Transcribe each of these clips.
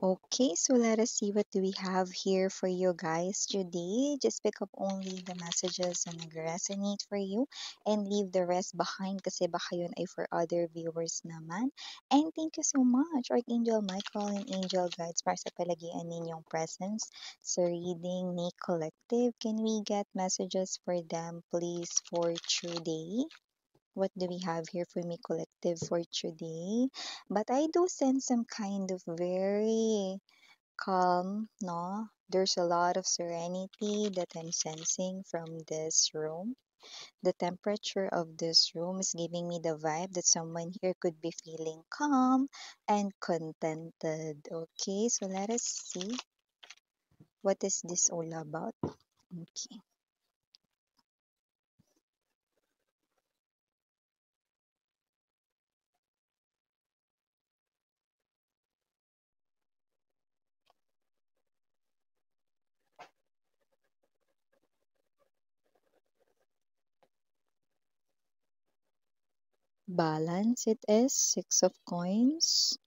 Okay, so let us see what do we have here for you guys today. Just pick up only the messages na nag-resonate for you and leave the rest behind kasi baka yun ay for other viewers naman. And thank you so much, Archangel Michael and Angel Guides para sa palagian ninyong presence sa reading ni Collective. Can we get messages for them please for today? What do we have here for me collective for today? But I do sense some kind of very calm, no? There's a lot of serenity that I'm sensing from this room. The temperature of this room is giving me the vibe that someone here could be feeling calm and contented. Okay, so let us see what is this all about. Okay. Balance it is six of coins.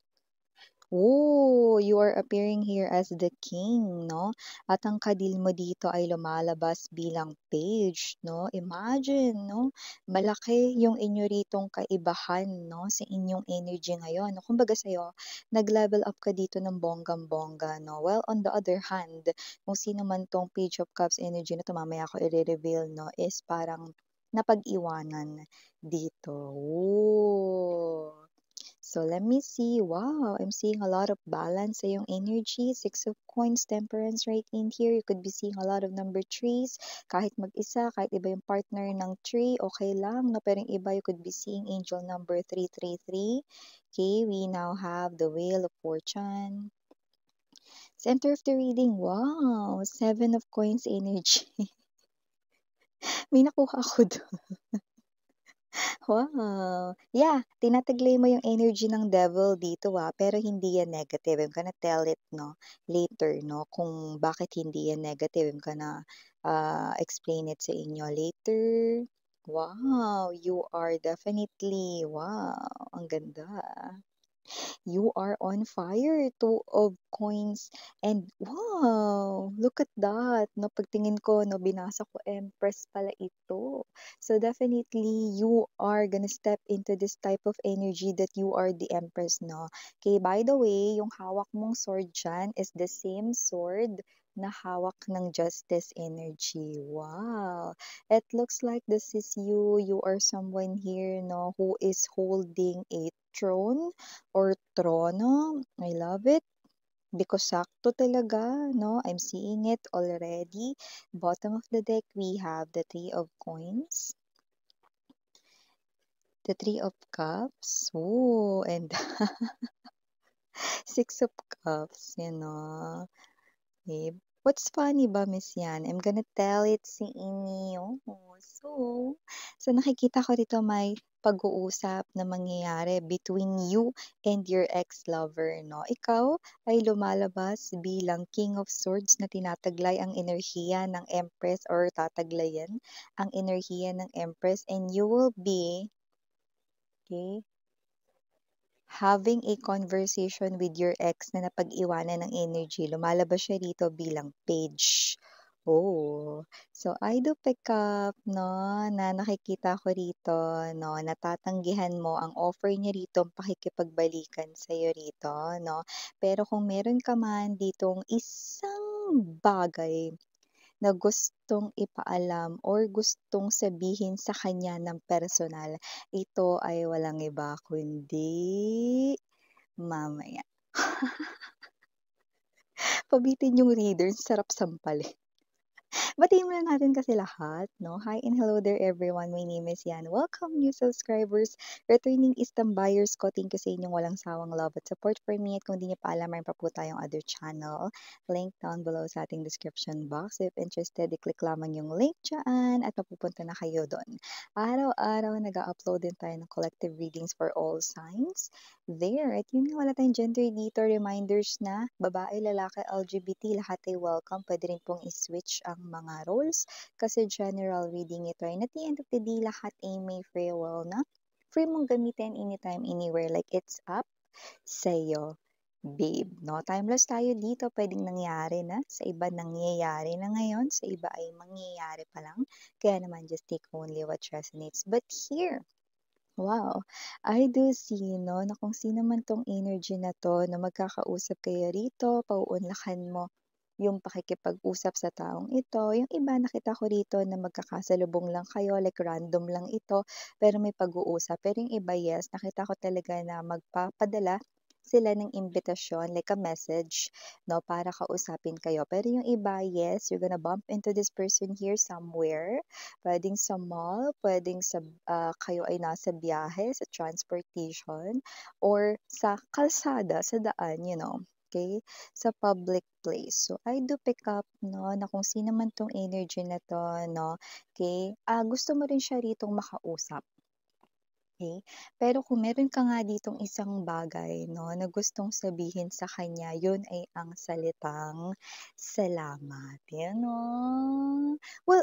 Oh, you are appearing here as the king, no? At ang kadil mo dito ay lumalabas bilang page, no? Imagine, no? Malaki yung inyo ritong kaibahan, no? Sa inyong energy ngayon. No? Kumbaga sa'yo, nag-level up ka dito ng bonggang-bongga, no? Well, on the other hand, kung sino man tong page of cups energy na to, mamaya ko i-reveal, no? Is parang napag-iwanan dito. Oh. So let me see. Wow, I'm seeing a lot of balance sa yung energy. Six of coins, temperance right in here. You could be seeing a lot of number threes. Kahit mag-isa, kahit iba yung partner ng three, okay lang. No? Pero yung iba, you could be seeing angel number 333. Okay, we now have the Wheel of Fortune. Center of the reading, wow, seven of coins energy. May nakuha ako doon. Wow. Yeah, tinataglay mo yung energy ng devil dito pero hindi yan negative. I'm gonna tell it, no, later, no, kung bakit hindi yan negative. I'm gonna explain it sa inyo later. Wow, you are definitely, wow, ang ganda. You are on fire. Two of coins. And wow, look at that. No, pagtingin ko, no, binasa ko, Empress pala ito. So definitely, you are gonna step into this type of energy that you are the Empress, no? Okay, by the way, yung hawak mong sword dyan is the same sword na hawak ng justice energy. Wow. It looks like this is you. You are someone here, no, who is holding a throne or trono. I love it because sakto talaga, no? I'm seeing it already. Bottom of the deck, we have the Three of Coins, the Three of Cups, oh, and Six of Cups, you know. Eh, what's funny ba, Miss Yan? I'm gonna tell it sa inyo. So nakikita ko dito may pag-uusap na mangyayari between you and your ex-lover, no? Ikaw ay lumalabas bilang King of Swords na tinataglay ang enerhiya ng Empress or tataglayan ang enerhiya ng Empress and you will be, okay, having a conversation with your ex na napag-iwanan ng energy, lumalabas siya dito bilang page. Oh, so I do pick up, no, na nakikita ko rito, no, natatanggihan mo ang offer niya rito, ang pakikipagbalikan sa'yo rito, no. Pero kung meron ka man ditong isang bagay na gustong ipaalam or gustong sabihin sa kanya ng personal, ito ay walang iba kundi mamaya. Pabitin yung reader, sarap sampalin. Batiin muna natin kasi lahat, no? Hi and hello there everyone. My name is Yan. Welcome new subscribers, returning Eastern buyers ko. Thank you sa inyong walang sawang love at support for me. At kung di niyo pa alam, mayroon pa po tayong other channel. Link down below sa ating description box. If interested, i-click lamang yung link dyan at mapupunta na kayo doon. Araw-araw, nag-upload din tayo ng collective readings for all signs. There, at yun nga, wala tayong gender dito. Reminders na babae, lalaki, LGBT, lahat ay welcome. Pwede rin pong i-switch ang mga roles kasi general reading ito ay at the end of the day, lahat ay may free will na free mong gamitin anytime, anywhere. Like, it's up sa'yo. babe, 'no? Timeless tayo dito, puwedeng nangyari na, sa iba nangyayari na ngayon, sa iba ay mangyayari pa lang. Kaya naman just take only what resonates. But here, wow, I do see 'no, na kung sino man 'tong energy na 'to na magkakausap kayo rito, pauunlakan mo yung pakikipag-usap sa taong ito. Yung iba nakita ko rito na magkakasalubong lang kayo, like random lang ito, pero may pag-uusap. Pero yung iba, yes, nakita ko talaga na magpapadala sila ng imbitasyon, like a message, 'no, para kausapin kayo. Pero yung iba, yes, you're gonna bump into this person here somewhere. Puwedeng sa mall, puwedeng sa, kayo ay nasa biyahe, sa transportation, or sa kalsada, sa daan, okay, sa public place. So, I do pick up 'no, na kung sino man 'tong energy na 'to 'no, okay, gusto mo rin siya ritong makausap. Okay, pero kung meron ka nga ditong isang bagay 'no, na gustong sabihin sa kanya, yun ay ang salitang salamat, yan, oh. Well,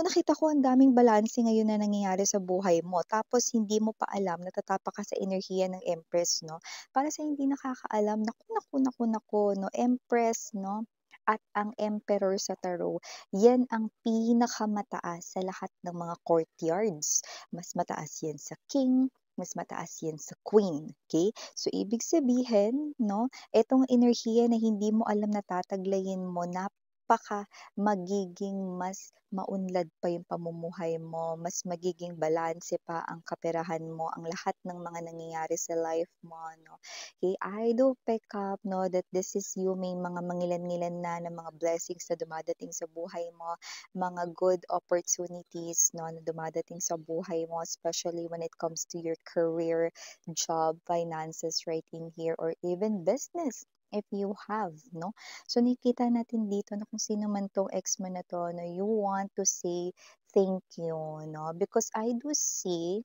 nakita ko ang daming balanse ngayon na nangyayari sa buhay mo tapos hindi mo pa alam, natatapak ka sa enerhiya ng Empress 'no. Para sa hindi nakakaalam, naku, naku, naku, naku 'no, Empress 'no, at ang Emperor sa tarot, yan ang pinakamataas sa lahat ng mga courtyards. Mas mataas 'yan sa king, mas mataas 'yan sa queen, okay? So, ibig sabihin 'no, itong enerhiya na hindi mo alam na tataglayin mo, magiging mas maunlad pa yung pamumuhay mo, mas magiging balanse pa ang kaperahan mo, ang lahat ng mga nangyayari sa life mo 'no. Okay, I do pick up 'no, that this is you, may mga mangilan-ngilan na mga blessings na dumadating sa buhay mo, mga good opportunities 'no, na dumadating sa buhay mo, especially when it comes to your career, job, finances right in here, or even business if you have 'no. So, nakikita natin dito na kung sino man 'tong ex mo na 'to na you want to say thank you 'no, because I do see,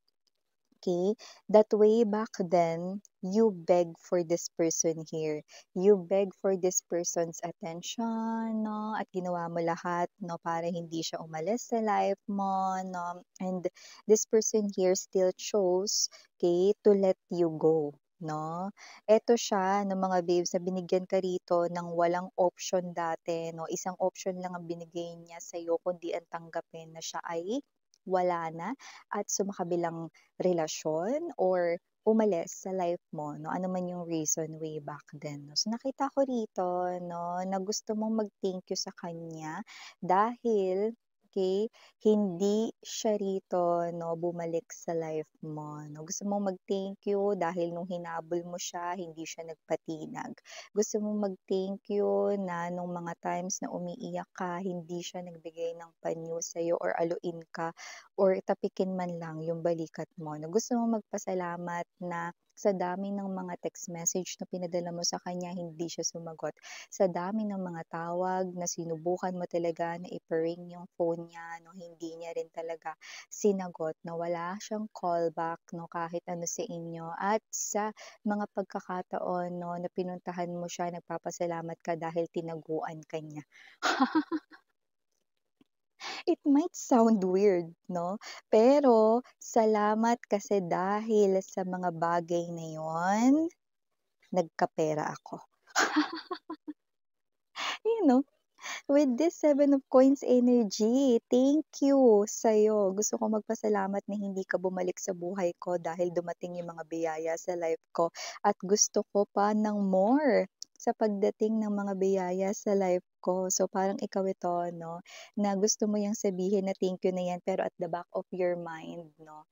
okay, that way back then, you beg for this person here. You beg for this person's attention, 'no, at ginawa mo lahat 'no, para hindi siya umalis sa life mo 'no, and this person here still chose, okay, to let you go 'no. Eto siya ng mga babes na binigyan ka rito ng walang option dati 'no, isang option lang ang binigay niya sa'yo kundi ang tanggapin na siya ay wala na at sumakabilang relasyon or umalis sa life mo 'no, ano man yung reason way back then 'no. So, nakita ko rito 'no, na gusto mong mag-thank you sa kanya dahil, okay, hindi siya rito 'no, bumalik sa life mo 'no. Gusto mong mag-thank you dahil nung hinabol mo siya, hindi siya nagpatinag. Gusto mong mag-thank you na nung mga times na umiiyak ka, hindi siya nagbigay ng panyo sa'yo or aluin ka or tapikin man lang yung balikat mo, na gusto mong magpasalamat na sa dami ng mga text message na pinadala mo sa kanya, hindi siya sumagot. Sa dami ng mga tawag na sinubukan mo talaga na i-pa-ring yung phone niya, no, hindi niya rin talaga sinagot, na wala siyang callback, no, kahit ano sa inyo. At sa mga pagkakataon, no, na pinuntahan mo siya, nagpapasalamat ka dahil tinaguan ka niya. It might sound weird 'no, pero salamat kasi dahil sa mga bagay na yun, nagkapera ako. You know, with this Seven of Coins energy, thank you sa'yo. Gusto ko magpasalamat na hindi ka bumalik sa buhay ko dahil dumating yung mga biyaya sa life ko at gusto ko pa ng more sa pagdating ng mga biyaya sa life ko. So, parang ikaw ito 'no, na gusto mo yang sabihin na thank you na yan pero at the back of your mind 'no,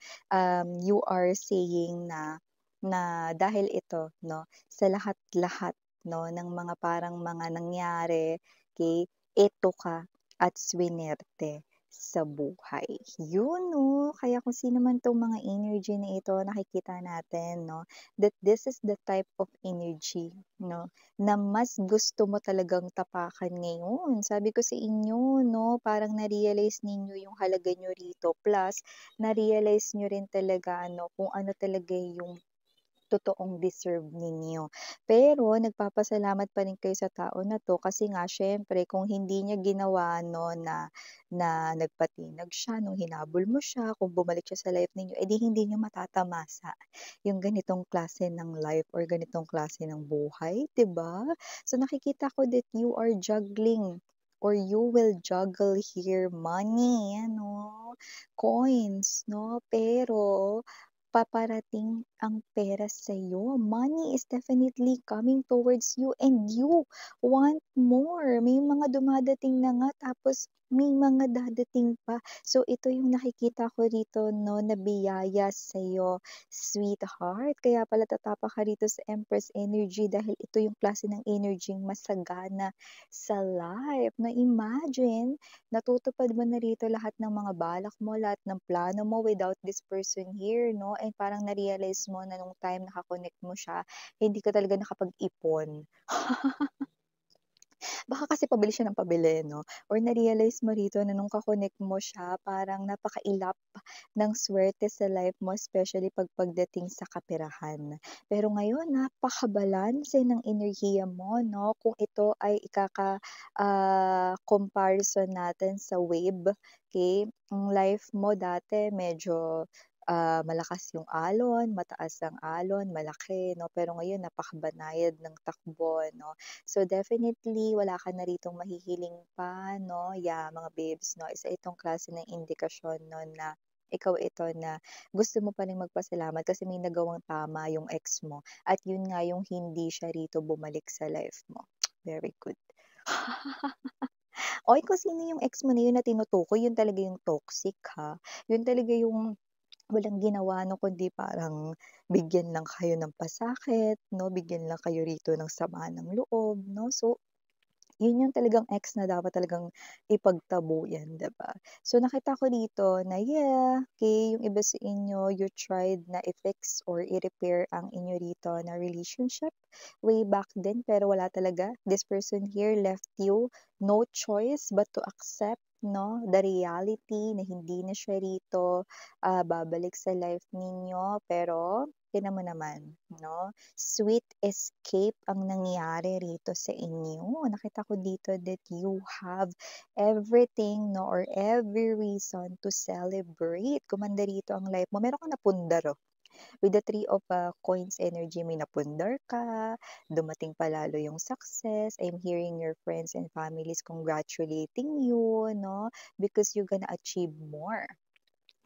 you are saying na na dahil ito 'no, sa lahat-lahat 'no, ng mga parang mga nangyari, okey, eto ka at swinerte sa buhay. Yun 'no, kaya kung sino man 'tong mga energy na ito nakikita natin 'no, that this is the type of energy 'no, na mas gusto mo talagang tapakan ngayon. Sabi ko sa inyo 'no, parang na-realize ninyo yung halaga niyo rito plus na-realize niyo rin talaga ano, kung ano talaga yung totoong deserve ninyo. Pero nagpapasalamat pa rin kayo sa tao na 'to kasi nga siyempre kung hindi niya ginawa 'no na na nagpatinag siya nung hinabol mo siya, kung bumalik siya sa life ninyo, eh, hindi niyo matatamasa yung ganitong klase ng life or ganitong klase ng buhay, 'di ba? So nakikita ko that you are juggling or you will juggle here money, ano, coins 'no, pero paparating ang pera sa'yo. Money is definitely coming towards you and you want more. May mga dumadating na nga tapos may mga dadating pa. So ito yung nakikita ko rito 'no, na biyaya sa'yo, sweetheart. Kaya pala tatapa ka rito sa Empress energy dahil ito yung klase ng energy masagana sa life. Na imagine natutupad mo na rito lahat ng mga balak mo, lahat ng plano mo without this person here 'no, and parang na-realize mo na nung time naka-connect mo siya, hindi ka talaga nakapag-ipon. Baka kasi pabili siya ng pabili 'no, or na-realize mo rito na nung ka-connect mo siya parang napakailap ng swerte sa life mo especially pagdating sa kaperahan. Pero ngayon napakabalanse ng enerhiya mo 'no, kung ito ay comparison natin sa wave, okey? Ang life mo dati medyo, malakas yung alon, mataas ang alon, malaki 'no, pero ngayon napakabanayad ng takbo 'no. So definitely wala ka na ritong mahihiling pa 'no, yeah, mga babes 'no, isa itong klase ng indikasyon 'no na ikaw ito na gusto mo pa ring magpasalamat kasi may nagawang tama yung ex mo at yun nga yung hindi siya rito bumalik sa life mo. Very good. Okey kung sino yung ex mo na yun na tinutukoy yun talaga yung toxic ha, yun talaga yung walang ginawa 'no kundi parang bigyan lang kayo ng pasakit 'no, bigyan lang kayo rito ng sama ng loob 'no. So, yun yung talagang ex na dapat talagang ipagtabu 'yan, 'di ba? So, nakita ko dito na yeah, okey yung iba sa inyo you tried na i-fix or i-repair ang inyo rito na relationship way back then pero wala talaga. This person here left you no choice but to accept 'no, the reality na hindi na siya rito, babalik sa life ninyo. Pero tignan mo naman 'no, sweet escape ang nangyari rito sa inyo. Nakita ko dito that you have everything 'no, or every reason to celebrate. Gumanda rito ang life mo. Meron kang napundar, oh. With the Three of, Coins energy, may napundar ka, dumating pa lalo yung success. I'm hearing your friends and families congratulating you 'no, because you're gonna achieve more.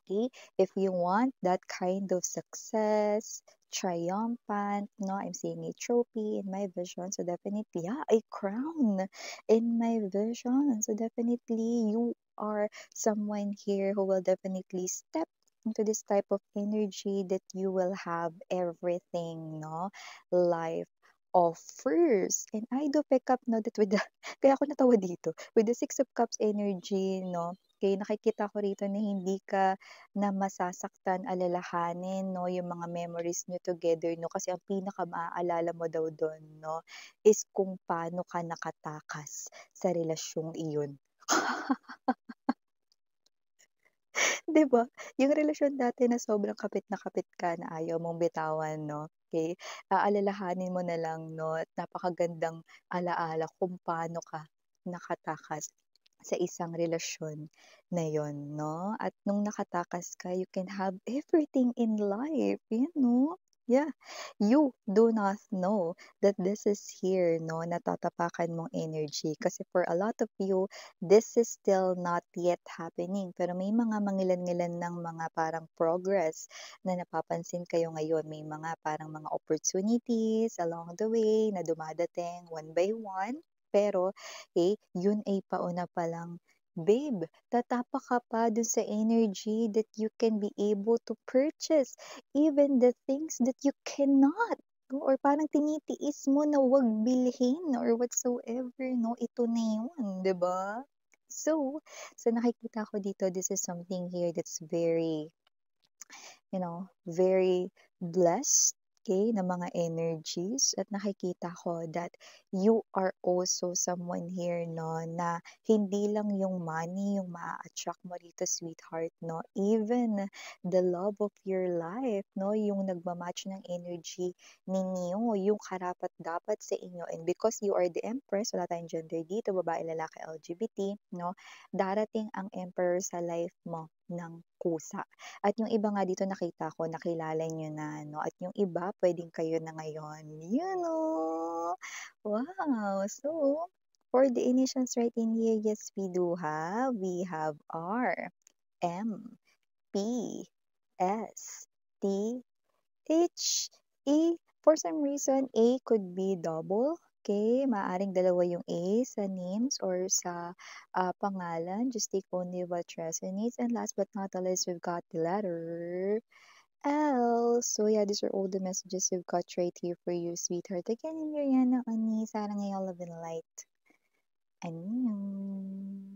Okay, if you want that kind of success, triumphant, no, I'm seeing a trophy in my vision. So definitely, yeah, a crown in my vision. So definitely, you are someone here who will definitely step into this type of energy that you will have everything, no, life offers. And I do pick up no that with the kaya ako natawa dito with the Six of Cups energy, no. Okay, nakikita ko rito na hindi ka na masasaktan, alalahanin 'no, yung mga memories niyo together 'no, kasi ang pinaka-maaalala mo daw dun 'no, is kung paano ka nakatakas sa relasyong iyon. 'Di ba? Yung relasyon dati na sobrang kapit na kapit ka na ayaw mong bitawan 'no, okey, aalalahanin mo na lang 'no at napakagandang ala-ala kung paano ka nakatakas sa isang relasyon na yun 'no, at nung nakatakas ka you can have everything in life, you know? Yeah, you do not know that this is here 'no, natatapakan mong energy kasi for a lot of you this is still not yet happening. Pero may mga mangilan-ngilan ng mga parang progress na napapansin kayo ngayon. May mga parang mga opportunities along the way na dumadating one by one. Pero, yun ay pauna pa lang. Babe, tatapa ka pa dun sa energy that you can be able to purchase even the things that you cannot. No? Or parang tinitiis mo na wag bilhin or whatsoever, no? Ito na yun, di ba? So nakikita ko dito, this is something here that's very, very blessed. okay, na mga energies at nakikita ko that you are also someone here 'no, na hindi lang yung money yung maa-attract mo rito sweetheart 'no, even the love of your life 'no, yung nagma-match ng energy ninyo, yung karapat-dapat sa inyo and because you are the empress, wala tayong gender dito, babae, lalaki, LGBT 'no, darating ang emperor sa life mo ng kusa. At yung iba nga dito nakita ko nakilala niyo na 'no, at yung iba puwedeng kayo na ngayon, you know. Wow! So, for the initials right in here, yes, we have R, M, P, S, T, H, E. For some reason, A could be double, okay? Maaaring dalawa yung A sa names or sa, pangalan. Just take only what resonates. And last but not the least, we've got the letter L. So yeah, these are all the messages we've got right here for you, sweetheart. Again, in your yan ani, sarang love and light. Annyeong.